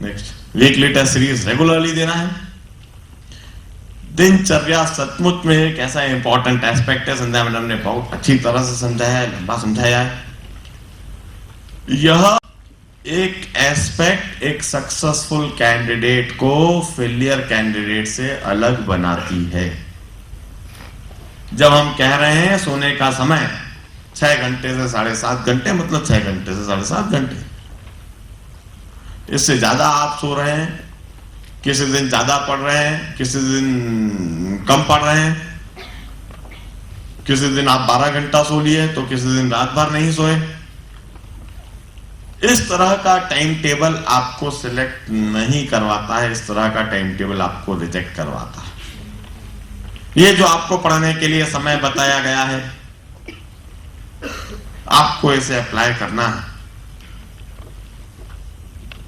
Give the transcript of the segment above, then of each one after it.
Next, weekly test series regularly देना है। दिनचर्या सचमुच में एक ऐसा इंपॉर्टेंट एस्पेक्ट है, संध्या मैडम ने बहुत अच्छी तरह से समझाया है, लंबा समझाया है। यह एक एस्पेक्ट एक सक्सेसफुल कैंडिडेट को फेलियर कैंडिडेट से अलग बनाती है। जब हम कह रहे हैं सोने का समय 6 घंटे से 7.5 घंटे, मतलब 6 घंटे से 7.5 घंटे, इससे ज्यादा आप सो रहे हैं, किसी दिन ज्यादा पढ़ रहे हैं, किसी दिन कम पढ़ रहे हैं, किसी दिन आप 12 घंटा सो लिए तो किसी दिन रात भर नहीं सोए। इस तरह का टाइम टेबल आपको सिलेक्ट नहीं करवाता है, इस तरह का टाइम टेबल आपको रिजेक्ट करवाता है। ये जो आपको पढ़ने के लिए समय बताया गया है, आपको इसे अप्लाई करना है।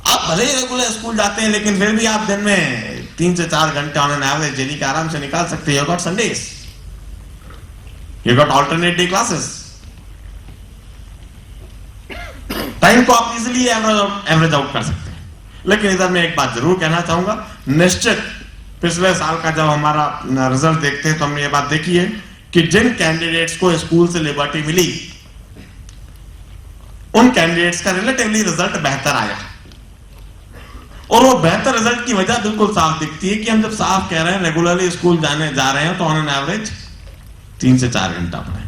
आप भले ही रेगुलर स्कूल जाते हैं, लेकिन फिर भी आप दिन में 3 से 4 घंटे ऑन एन एवरेज डेली के आराम से निकाल सकते हैं। You got Sundays, you got alternate day classes. Time को आप इजीली एवरेज आउट कर सकते हैं। लेकिन इधर मैं एक बात जरूर कहना चाहूंगा, निश्चित पिछले साल का जब हमारा रिजल्ट देखते हैं तो हमने ये बात देखी है कि जिन कैंडिडेट्स को स्कूल से लिबर्टी मिली, उन कैंडिडेट्स का रिलेटिवली रिजल्ट बेहतर आया। और वो बेहतर रिजल्ट की वजह बिल्कुल साफ दिखती है कि हम जब साफ कह रहे हैं रेगुलरली स्कूल जा रहे हैं तो ऑन एन एवरेज 3 से 4 घंटा पढ़े,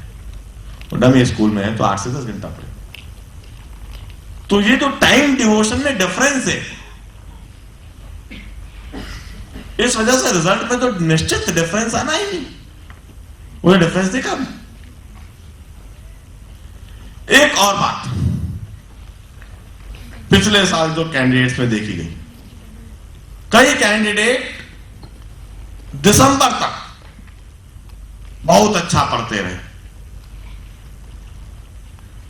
और डमी स्कूल में है तो 8 से 10 घंटा पढ़े। तो ये जो टाइम डिवोशन में डिफरेंस है, इस वजह से रिजल्ट में तो निश्चित डिफरेंस आना ही नहीं। वो डिफरेंस देखा। एक और बात पिछले साल जो कैंडिडेट्स में देखी गई, कई कैंडिडेट दिसंबर तक बहुत अच्छा पढ़ते रहे,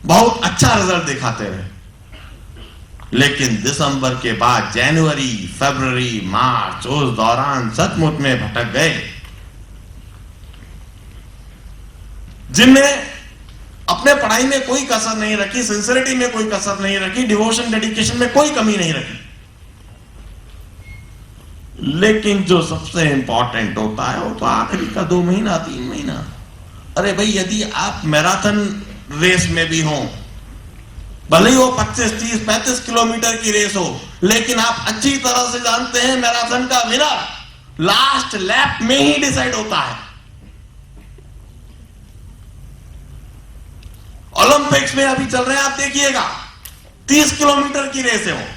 बहुत अच्छा रिजल्ट दिखाते रहे, लेकिन दिसंबर के बाद जनवरी, फरवरी, मार्च, उस दौरान सचमुच में भटक गए। जिनमें अपने पढ़ाई में कोई कसर नहीं रखी, सिंसियरिटी में कोई कसर नहीं रखी, डिवोशन डेडिकेशन में कोई कमी नहीं रखी। लेकिन जो सबसे इंपॉर्टेंट होता है वो तो आखिरी का 2 महीना 3 महीना। अरे भाई, यदि आप मैराथन रेस में भी हो, भले ही वो 25, 30, 35 किलोमीटर की रेस हो, लेकिन आप अच्छी तरह से जानते हैं मैराथन का विनर लास्ट लैप में ही डिसाइड होता है। ओलंपिक्स में अभी चल रहे हैं, आप देखिएगा 30 किलोमीटर की रेस है, वो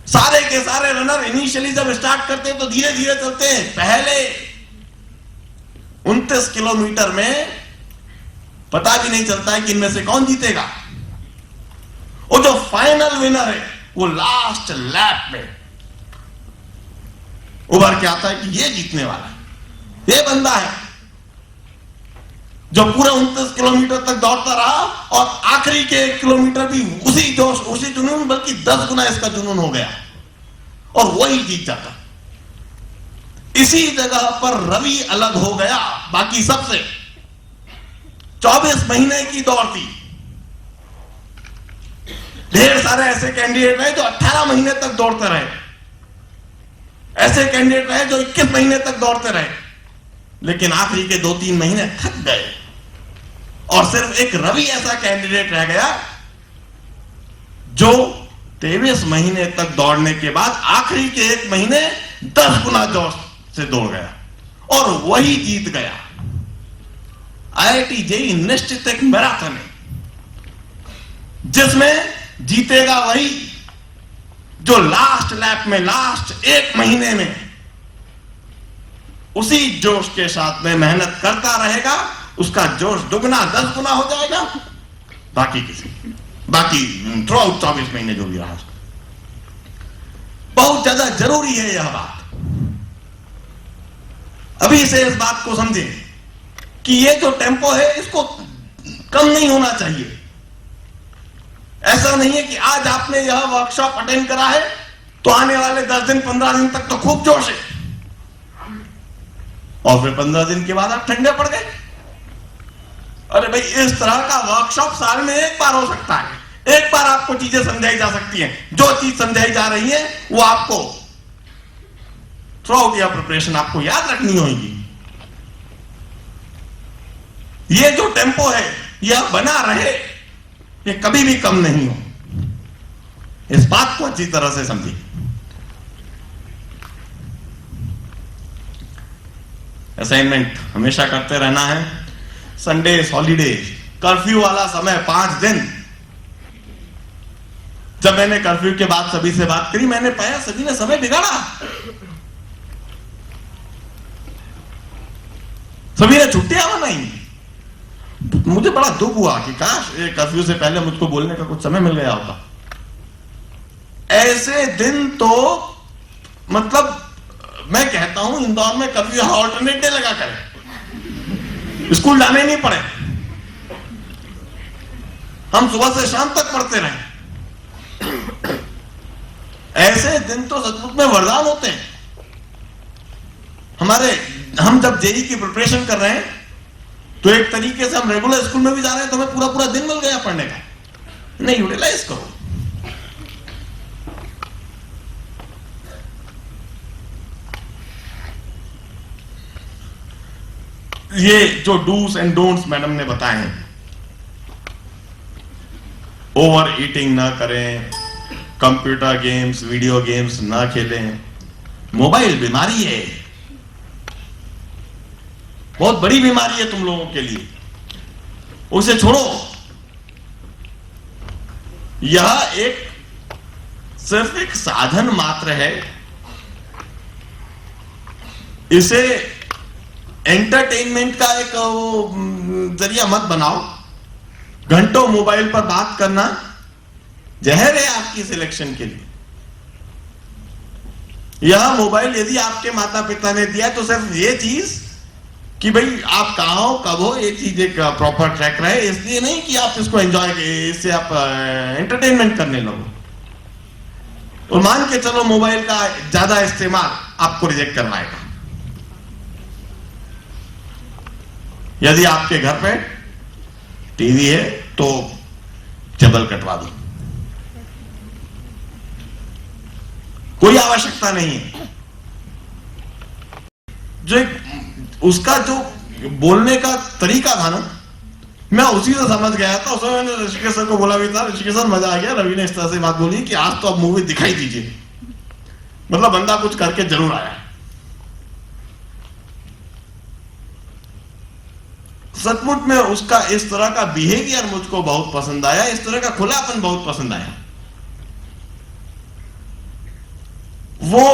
सारे के सारे रनर इनिशियली जब स्टार्ट करते हैं तो धीरे धीरे चलते हैं। पहले 29 किलोमीटर में पता भी नहीं चलता है कि इनमें से कौन जीतेगा। वो जो फाइनल विनर है वो लास्ट लैप में उभर के आता है कि ये जीतने वाला है, ये बंदा है जो पूरे 29 किलोमीटर तक दौड़ता रहा और आखिरी के 1 किलोमीटर भी उसी जोश, उसी जुनून, बल्कि 10 गुना इसका जुनून हो गया और वही जीत जाता। इसी जगह पर रवि अलग हो गया बाकी सबसे। 24 महीने की दौड़ थी, ढेर सारे ऐसे कैंडिडेट रहे जो 18 महीने तक दौड़ते रहे, ऐसे कैंडिडेट रहे जो 21 महीने तक दौड़ते रहे, लेकिन आखिरी के 2-3 महीने थक गए और सिर्फ एक रवि ऐसा कैंडिडेट रह गया जो 23 महीने तक दौड़ने के बाद आखिरी के 1 महीने 10 गुना जोश से दौड़ गया और वही जीत गया। IIT JEE निश्चित एक मैराथन है जिसमें जीतेगा वही जो लास्ट लैप में, लास्ट 1 महीने में उसी जोश के साथ में मेहनत करता रहेगा। उसका जोश दुगना 10 गुना हो जाएगा, बाकी थ्रू आउट 24 महीने जो भी रहा। बहुत ज्यादा जरूरी है यह बात। अभी से इस बात को समझें कि ये जो टेम्पो है इसको कम नहीं होना चाहिए। ऐसा नहीं है कि आज आपने यह वर्कशॉप अटेंड करा है तो आने वाले 10 दिन 15 दिन तक तो खूब जोश है और फिर 15 दिन के बाद आप ठंडे पड़ गए। अरे भाई, इस तरह का वर्कशॉप साल में 1 बार हो सकता है, 1 एक बार आपको चीजें समझाई जा सकती हैं। जो चीज समझाई जा रही है वो आपको थ्रू आउट योर प्रिपरेशन आपको याद रखनी होगी। ये जो टेम्पो है यह बना रहे, ये कभी भी कम नहीं हो। इस बात को अच्छी तरह से समझिए। असाइनमेंट हमेशा करते रहना है। संडे, हॉलीडे, कर्फ्यू वाला समय 5 दिन। जब मैंने कर्फ्यू के बाद सभी से बात करी, मैंने पाया सभी ने समय बिगाड़ा। सभी ने छुट्टियां बनाई। मुझे बड़ा दुख हुआ कि काश ये कर्फ्यू से पहले मुझको बोलने का कुछ समय मिल गया होता। ऐसे दिन तो मतलब मैं कहता हूं इंदौर में कर्फ्यू ऑल्टरनेट डे लगा करें, स्कूल जाने नहीं पड़े, हम सुबह से शाम तक पढ़ते रहे। ऐसे दिन तो सचमुच में वरदान होते हैं। हम जब जेई की प्रिपरेशन कर रहे हैं तो एक तरीके से हम रेगुलर स्कूल में भी जा रहे हैं, तो हमें पूरा पूरा दिन मिल गया पढ़ने का। नहीं, यूटिलाइज करो। ये जो डूज एंड डोंट्स मैडम ने बताए हैं, ओवर ईटिंग ना करें, कंप्यूटर गेम्स, वीडियो गेम्स ना खेलें। मोबाइल बीमारी है, बहुत बड़ी बीमारी है तुम लोगों के लिए, उसे छोड़ो। यह सिर्फ एक साधन मात्र है, इसे एंटरटेनमेंट का एक जरिया मत बनाओ। घंटों मोबाइल पर बात करना जहर है आपकी सिलेक्शन के लिए। यह मोबाइल यदि आपके माता पिता ने दिया तो सिर्फ ये चीज कि भाई आप कहां हो, कब हो, ये चीज एक प्रॉपर ट्रैक रहे, इसलिए नहीं कि आप इसको एंजॉय, इससे आप एंटरटेनमेंट करने लगो। और मान के चलो मोबाइल का ज्यादा इस्तेमाल आपको रिजेक्ट करवाएगा। यदि आपके घर पे टीवी है तो केबल कटवा दो, कोई आवश्यकता नहीं है। जो उसका जो बोलने का तरीका था ना, मैं उसी से समझ गया था। उसमें मैंने ऋषिकेश सर को बोला भी था, ऋषिकेश सर मजा आ गया, रवि ने इस तरह से बात बोली कि आज तो आप मूवी दिखाई दीजिए। मतलब बंदा कुछ करके जरूर आया। सचमुच में उसका इस तरह का बिहेवियर मुझको बहुत पसंद आया, इस तरह का खुलापन बहुत पसंद आया। वो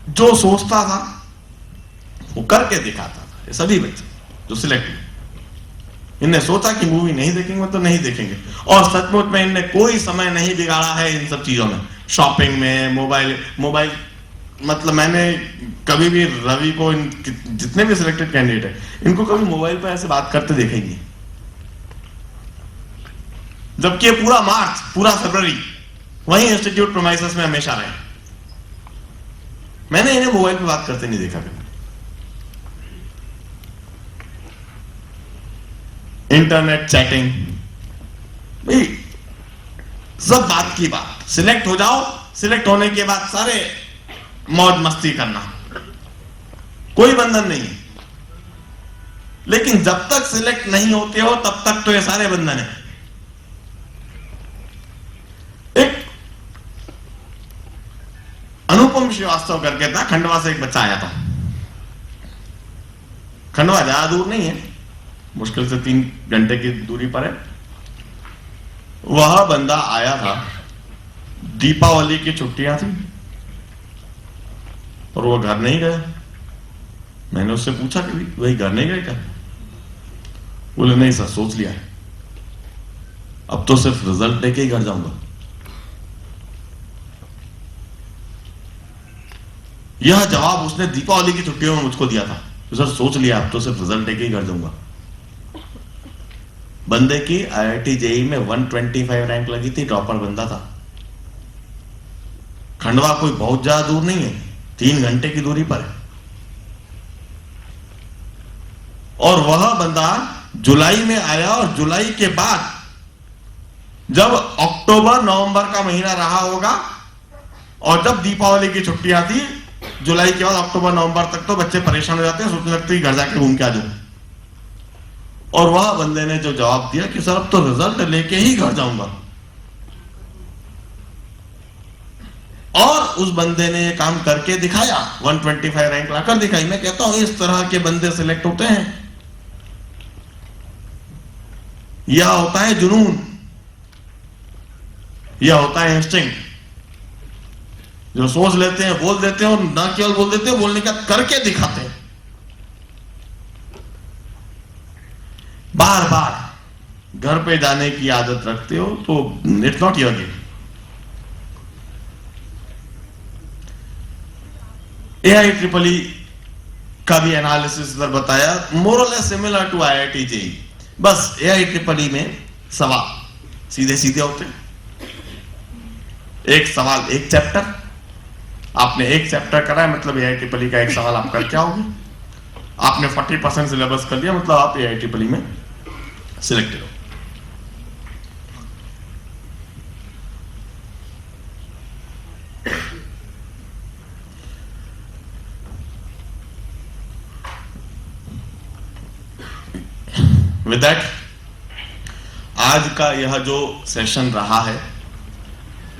जो सोचता था वो करके दिखाता था। सभी बच्चे जो सिलेक्ट हुए, इनने सोचा कि मूवी नहीं देखेंगे तो नहीं देखेंगे, और सचमुच में इनने कोई समय नहीं बिगाड़ा है इन सब चीजों में, शॉपिंग में, मोबाइल मतलब मैंने कभी भी रवि को, जितने भी सिलेक्टेड कैंडिडेट है, इनको कभी मोबाइल पर ऐसे बात करते देखेंगे। जबकि पूरा मार्च, पूरा फरवरी वही इंस्टीट्यूट प्रोमाइसेस में हमेशा रहे। मैंने इन्हें मोबाइल पे बात करते नहीं देखा कभी। इंटरनेट चैटिंग, भाई सब बात की बात। सिलेक्ट हो जाओ, सिलेक्ट होने के बाद सारे मौज मस्ती करना, कोई बंधन नहीं है। लेकिन जब तक सिलेक्ट नहीं होते हो तब तक तो ये सारे बंधन है। एक अनुपम श्रीवास्तव करके था, खंडवा से एक बच्चा आया था। खंडवा ज्यादा दूर नहीं है, मुश्किल से 3 घंटे की दूरी पर है। वह बंदा आया था, दीपावली की छुट्टियां थी और वो घर नहीं गया। मैंने उससे पूछा कि वही घर नहीं गए क्या? बोले नहीं सर, सोच लिया है, अब तो सिर्फ रिजल्ट लेके ही घर जाऊंगा। यह जवाब उसने दीपावली की छुट्टियों में मुझको दिया था, तो सर सोच लिया, अब तो सिर्फ रिजल्ट लेके ही घर जाऊंगा। बंदे की IIT जेई में 125 रैंक लगी थी, टॉपर बंदा था। खंडवा कोई बहुत ज्यादा दूर नहीं है, 3 घंटे की दूरी पर है। और वह बंदा जुलाई में आया और जुलाई के बाद जब अक्टूबर नवंबर का महीना रहा होगा और जब दीपावली की छुट्टियां थी, जुलाई के बाद अक्टूबर नवंबर तक तो बच्चे परेशान हो जाते हैं, सोचने लगते हैं घर जाके घूम के आ जाऊं। और वह बंदे ने जो जवाब दिया कि सर अब तो रिजल्ट लेके ही घर जाऊंगा, और उस बंदे ने ये काम करके दिखाया, 125 रैंक लाकर दिखाई। मैं कहता हूं इस तरह के बंदे सिलेक्ट होते हैं। यह होता है जुनून, यह होता है इंस्टिंक्ट, जो सोच लेते हैं, बोल देते हैं, और ना केवल बोल देते हैं, बोलने का करके दिखाते हैं। बार बार घर पे जाने की आदत रखते हो तो it's not your game. AIEEE का भी एनालिसिस इधर बताया, मोर और less similar to IIT JEE। बस AIEEE में सवाल सीधे सीधे होते हैं। एक सवाल एक चैप्टर, आपने एक चैप्टर करा है मतलब AIEEE का एक सवाल आप करके आओगे। आपने 40% सिलेबस कर लिया मतलब आप AIEEE में सिलेक्टेड हो। विद दैट, आज का यह जो सेशन रहा है,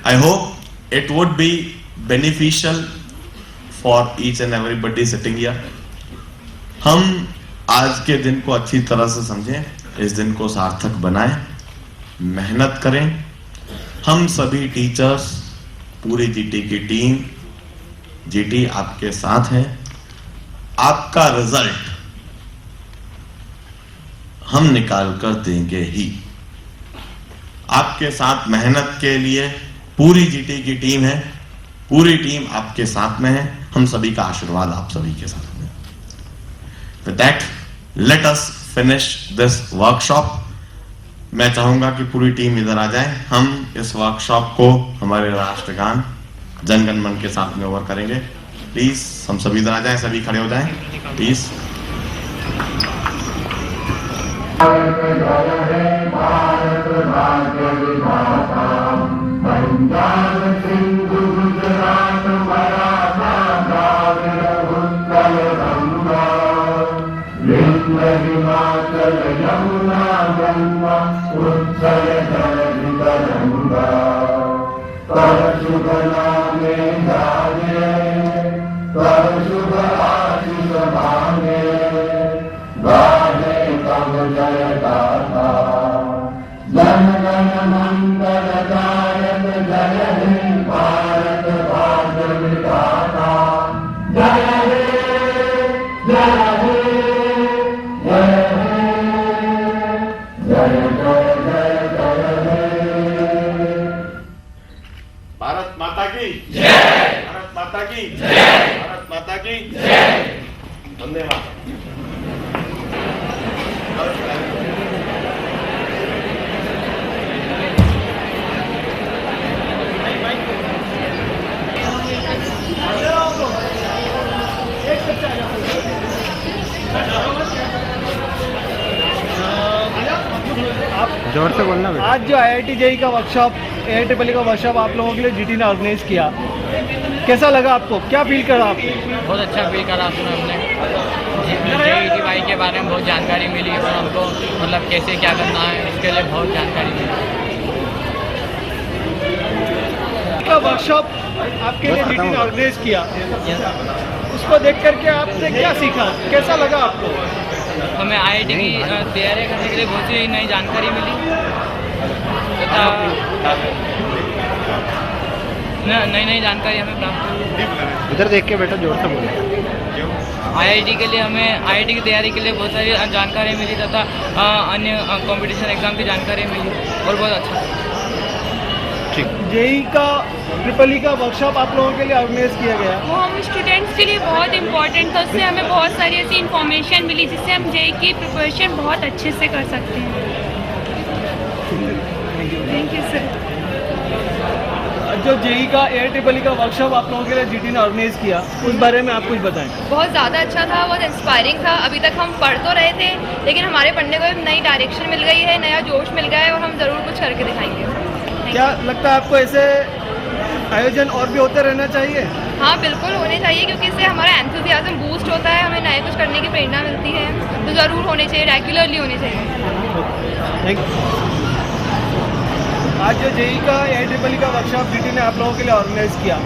I hope it would be beneficial for each and everybody sitting here. हम आज के दिन को अच्छी तरह से समझें, इस दिन को सार्थक बनाएं, मेहनत करें। हम सभी टीचर्स, पूरी जीटी की टीम, जीटी आपके साथ है। आपका रिजल्ट हम निकाल कर देंगे ही। आपके साथ मेहनत के लिए पूरी जीटी की टीम है, पूरी टीम आपके साथ में है। हम सभी का आशीर्वाद आप सभी के साथ में। With that, let us finish this workshop. मैं चाहूंगा कि पूरी टीम इधर आ जाए। हम इस वर्कशॉप को हमारे राष्ट्रगान जन गण मन के साथ में ओवर करेंगे। प्लीज हम सभी इधर आ जाएं, सभी खड़े हो जाएं प्लीज। भारत भाग्य विधाता, पंजाब सिंधु गुजरात मराठा द्राविड़ उत्कल गंगा, विंध्य हिमाचल यमुना गंगा, उत्कल जलधि तरंगा, कर शुभ नामे जागे, कर शुभ आशीष मांगे, गाहे तब जय गाथा, जन गण मंगलदायक जय हे भारत भाग्य विधाता, जय हे जय हे जय हे जय जय जय जय हे। भारत माता की जय, भारत माता की जय, भारत माता की जय। धन्यवाद। जोर से बोलना बेटा। आज जो IIT JEE का वर्कशॉप, AIEEE का वर्कशॉप आप लोगों के लिए जीटी ने ऑर्गेनाइज किया, कैसा लगा आपको? क्या फील करा आपने? बहुत अच्छा फील करा हमने JEE के बारे में बहुत जानकारी मिली और हमको मतलब कैसे क्या करना है इसके लिए बहुत जानकारी मिली। का वर्कशॉप आपके लिए जीटी ने ऑर्गेनाइज किया, उसको देख करके आपने क्या सीखा, कैसा लगा आपको? हमें IIT की तैयारी करने के लिए बहुत सी नई जानकारी मिली तथा नई जानकारी हमें प्राप्त हुई। इधर देख के बेटा जोर से बोलो। IIT के लिए हमें IIT की तैयारी के लिए बहुत सारी जानकारी मिली तथा अन्य कंपटीशन एग्जाम की जानकारी मिली और बहुत अच्छा। JEE का EEE का वर्कशॉप आप लोगों के लिए ऑर्गेनाइज किया गया, वो हम स्टूडेंट्स के लिए बहुत इम्पोर्टेंट था। उससे हमें बहुत सारी ऐसी इन्फॉर्मेशन मिली जिससे हम JEE की प्रिपरेशन बहुत अच्छे से कर सकते हैं। Thank you sir. जो JEE का AIEEE का वर्कशॉप आप लोगों के लिए जीटी ने ऑर्गेनाइज किया, उस बारे में आप कुछ बताएं। बहुत ज़्यादा अच्छा था, बहुत इंस्पायरिंग था। अभी तक हम पढ़ तो रहे थे लेकिन हमारे पढ़ने को एक नई डायरेक्शन मिल गई है, नया जोश मिल गया है और हम ज़रूर कुछ करके दिखाएंगे। क्या लगता है आपको ऐसे आयोजन और भी होते रहना चाहिए? हाँ बिल्कुल होने चाहिए, क्योंकि इससे हमारा एंथुसियाज्म बूस्ट होता है, हमें नए कुछ करने की प्रेरणा मिलती है, तो ज़रूर होने चाहिए, रेगुलरली होने चाहिए। Thank you. आज जो जेई का AIEEE का वर्कशॉप जीटी ने आप लोगों के लिए ऑर्गेनाइज किया,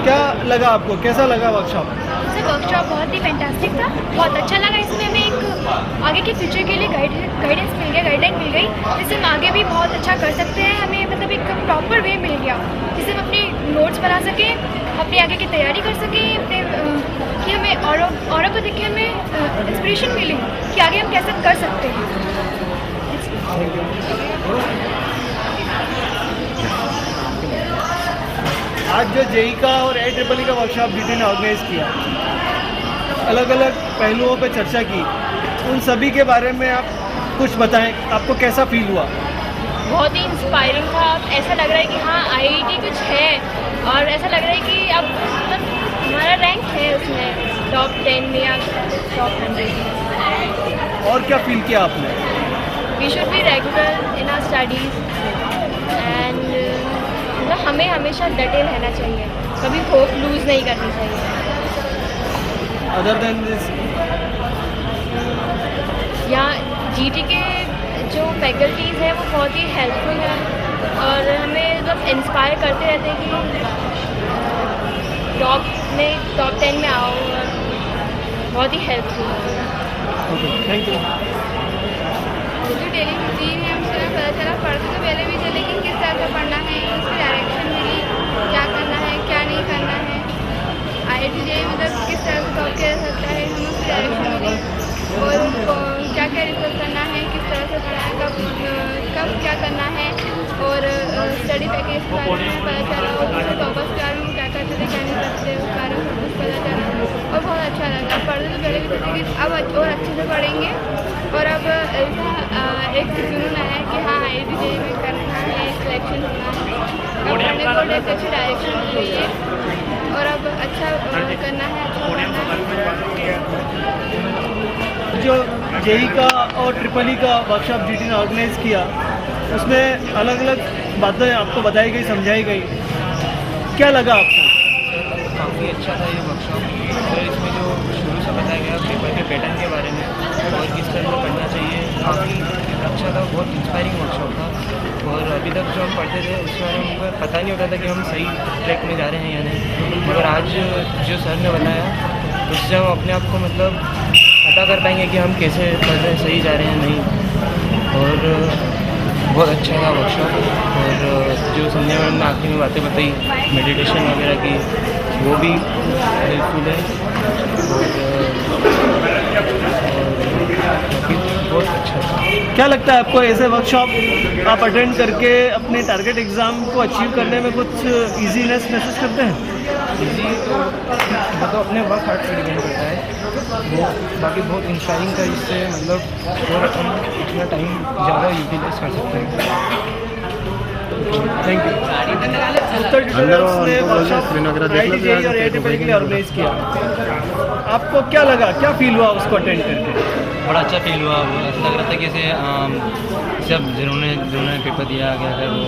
क्या लगा आपको, कैसा लगा वर्कशॉप? मुझे वर्कशॉप बहुत ही फैंटास्टिक था, बहुत अच्छा लगा। इसमें हमें एक आगे के फ्यूचर के लिए गाइडेंस मिल गया, गाइडलाइन मिल गई, जिससे हम आगे भी बहुत अच्छा कर सकते हैं। हमें मतलब एक प्रॉपर वे मिल गया जिससे हम अपने नोट्स बना सकें, अपनी आगे की तैयारी कर सकें, अपने कि हमें औरों को देख के हमें इंस्पिरेशन मिली कि आगे हम कैसे कर सकते हैं। आज जो जेई का और AIEEE का वर्कशॉप जीटी ने ऑर्गेनाइज किया, अलग अलग पहलुओं पर चर्चा की, उन सभी के बारे में आप कुछ बताएं, आपको कैसा फील हुआ? बहुत ही इंस्पायरिंग था। ऐसा लग रहा है कि हाँ IIT कुछ है, और ऐसा लग रहा है कि अब मतलब हमारा रैंक है उसमें टॉप 10 में या टॉप 100 में। और क्या फील किया आपने? We should be regular in our studies and मतलब हमें हमेशा डटे रहना चाहिए, कभी होप लूज़ नहीं करनी चाहिए। अदर देन दिस, यहाँ जीटी के जो फैकल्टीज़ हैं वो बहुत ही हेल्पफुल हैं, और हमें मतलब इंस्पायर करते रहते हैं कि टॉप 10 में आओ, और बहुत ही हेल्पफुल है। Okay, thank you. जो डेली रूटीन है उससे हमें पता चला, पढ़ते तो पहले भी थे लेकिन किस तरह से पढ़ना है, उसकी डायरेक्शन मिली, क्या करना है क्या नहीं करना है। IIT JEE मतलब किस तरह से टॉप किया जा सकता है, हमें उसकी डायरेक्शन मिली, और क्या क्या रिसर्च करना है, किस तरह से पढ़ना है, कब क्या करना है, और स्टडी पैकेज के बारे में पता चला, और दूसरे टॉपर्स के बारे में क्या करते थे क्या नहीं करते उस बारे में सब कुछ पता चला, और बहुत अच्छा लगा। पढ़ते तो पहले भी थे लेकिन अब और अच्छे से पढ़ेंगे, और अब एक जुनून आया है कि हाँ IIT JEE में करना है, सिलेक्शन होना है, अब पढ़ने को एक अच्छी डायरेक्शन मिल गई है, और अब अच्छा करना है, अच्छा पढ़ना है। जो जेई का और EEE का वर्कशॉप जीटी ने ऑर्गेनाइज किया, उसमें अलग अलग बातें आपको बताई गई, समझाई गई, क्या लगा आपको? काफ़ी अच्छा था ये वर्कशॉप। तो इसमें जो शुरू से बताया गया पेपर के पैटर्न के बारे में और किस तरह से पढ़ना चाहिए, काफ़ी अच्छा था, बहुत इंस्पायरिंग वर्कशॉप था। और अभी तक जो हम पढ़ते थे उसमें हमको पता नहीं होता था कि हम सही ट्रैक में जा रहे हैं या नहीं, मगर आज जो सर ने बताया उससे हम अपने आप को मतलब पता कर पाएंगे कि हम कैसे पढ़ रहे हैं, सही जा रहे हैं नहीं। और बहुत अच्छा था वर्कशॉप। और जो संजय मैडम ने आखिर में बातें बताई मेडिटेशन वगैरह की, वो भी हेल्पफुल है, और बहुत अच्छा था। क्या लगता है आपको, ऐसे वर्कशॉप आप अटेंड करके अपने टारगेट एग्ज़ाम को अचीव करने में कुछ ईजीनेस महसूस करते हैं? इजी तो अपने वर्क हार्ड पर डिपेंड करता है, वो बाकी बहुत इंस्पायरिंग था, इससे मतलब और हम इतना टाइम ज़्यादा यूटिलाइज कर सकते हैं। Thank you. उत्तर ट्यूटोरियल्स ने वर्कशॉप IIT JEE और AIEEE के लिए ऑर्गेनाइज किया, आपको क्या लगा, क्या फील हुआ उसको अटेंड करके? बड़ा अच्छा फील हुआ। ऐसा लग रहा था कि सब जिन्होंने पेपर दिया गया है वो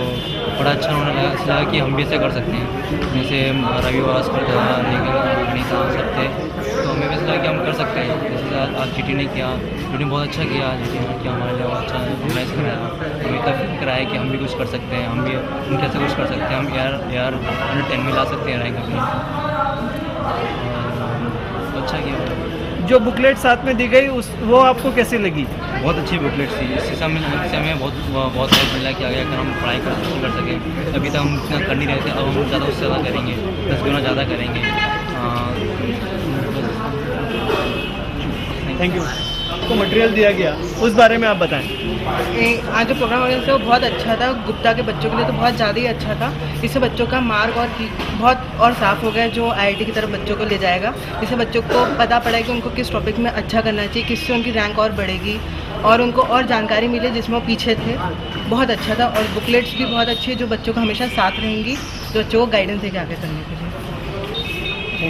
बड़ा अच्छा होने लगा। ऐसा लगा कि हम भी ऐसे कर सकते हैं, जैसे रवि वास्कर था, अनीता सब थे, तो हमें भी ऐसा लगा कि हम कर सकते हैं। जैसे आज जीटी ने किया, जीटी ने बहुत अच्छा किया, जीटी ने किया हमारे लिए अच्छा ऑर्गेनाइज कराया, हमें इतना फील कराया कि हम भी कुछ कर सकते हैं, हम भी उनके से कुछ कर सकते हैं, हम यार 10 में ला सकते हैं रैंक अपनी। अच्छा किया। जो बुकलेट साथ में दी गई वो आपको कैसी लगी? बहुत अच्छी बुकलेट थी, इससे हमें बहुत हेल्प मिला कि आगे अगर हम पढ़ाई कर सकें। अभी तक हम इतना कर नहीं रहे थे, अब हम ज़्यादा उससे ज़्यादा करेंगे, 10 गुना ज़्यादा करेंगे। Thank you. आपको मटेरियल दिया गया, उस बारे में आप बताएं। आज जो प्रोग्राम ऑर्गेनाइज था वो बहुत अच्छा था, गुप्ता के बच्चों के लिए तो बहुत ज़्यादा ही अच्छा था। इससे बच्चों का मार्ग और बहुत और साफ़ हो गया, जो IIT की तरफ बच्चों को ले जाएगा। इससे बच्चों को पता पड़ा कि उनको किस टॉपिक में अच्छा करना चाहिए, किससे उनकी रैंक और बढ़ेगी, और उनको और जानकारी मिली जिसमें वो पीछे थे। बहुत अच्छा था, और बुकलेट्स भी बहुत अच्छी है जो बच्चों को हमेशा साथ रहेंगी, जो बच्चों को गाइडेंस देके आगे करने के लिए।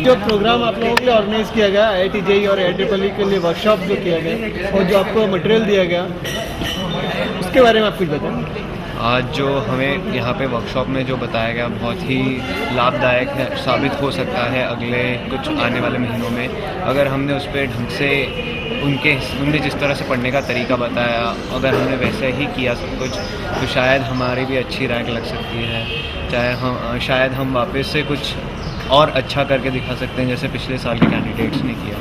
जो प्रोग्राम आप लोगों के लिए ऑर्गेनाइज किया गया, IIT JEE और AIEEE के लिए वर्कशॉप जो किया गया और जो आपको मटेरियल दिया गया, उसके बारे में आप कुछ बताएं। आज जो हमें यहाँ पे वर्कशॉप में जो बताया गया बहुत ही लाभदायक है, साबित हो सकता है अगले कुछ आने वाले महीनों में, अगर हमने उस पर ढंग से उनने जिस तरह से पढ़ने का तरीका बताया, अगर हमने वैसे ही किया सब कुछ, तो शायद हमारी भी अच्छी रैंक लग सकती है। शायद हम वापस से कुछ और अच्छा करके दिखा सकते हैं जैसे पिछले साल के कैंडिडेट्स ने किया।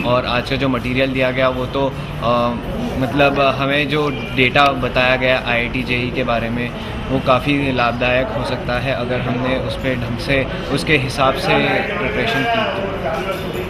और आज का जो मटेरियल दिया गया वो तो मतलब हमें जो डेटा बताया गया IIT JEE के बारे में वो काफ़ी लाभदायक हो सकता है अगर हमने उस पर ढंग से उसके हिसाब से प्रिपरेशन की तो।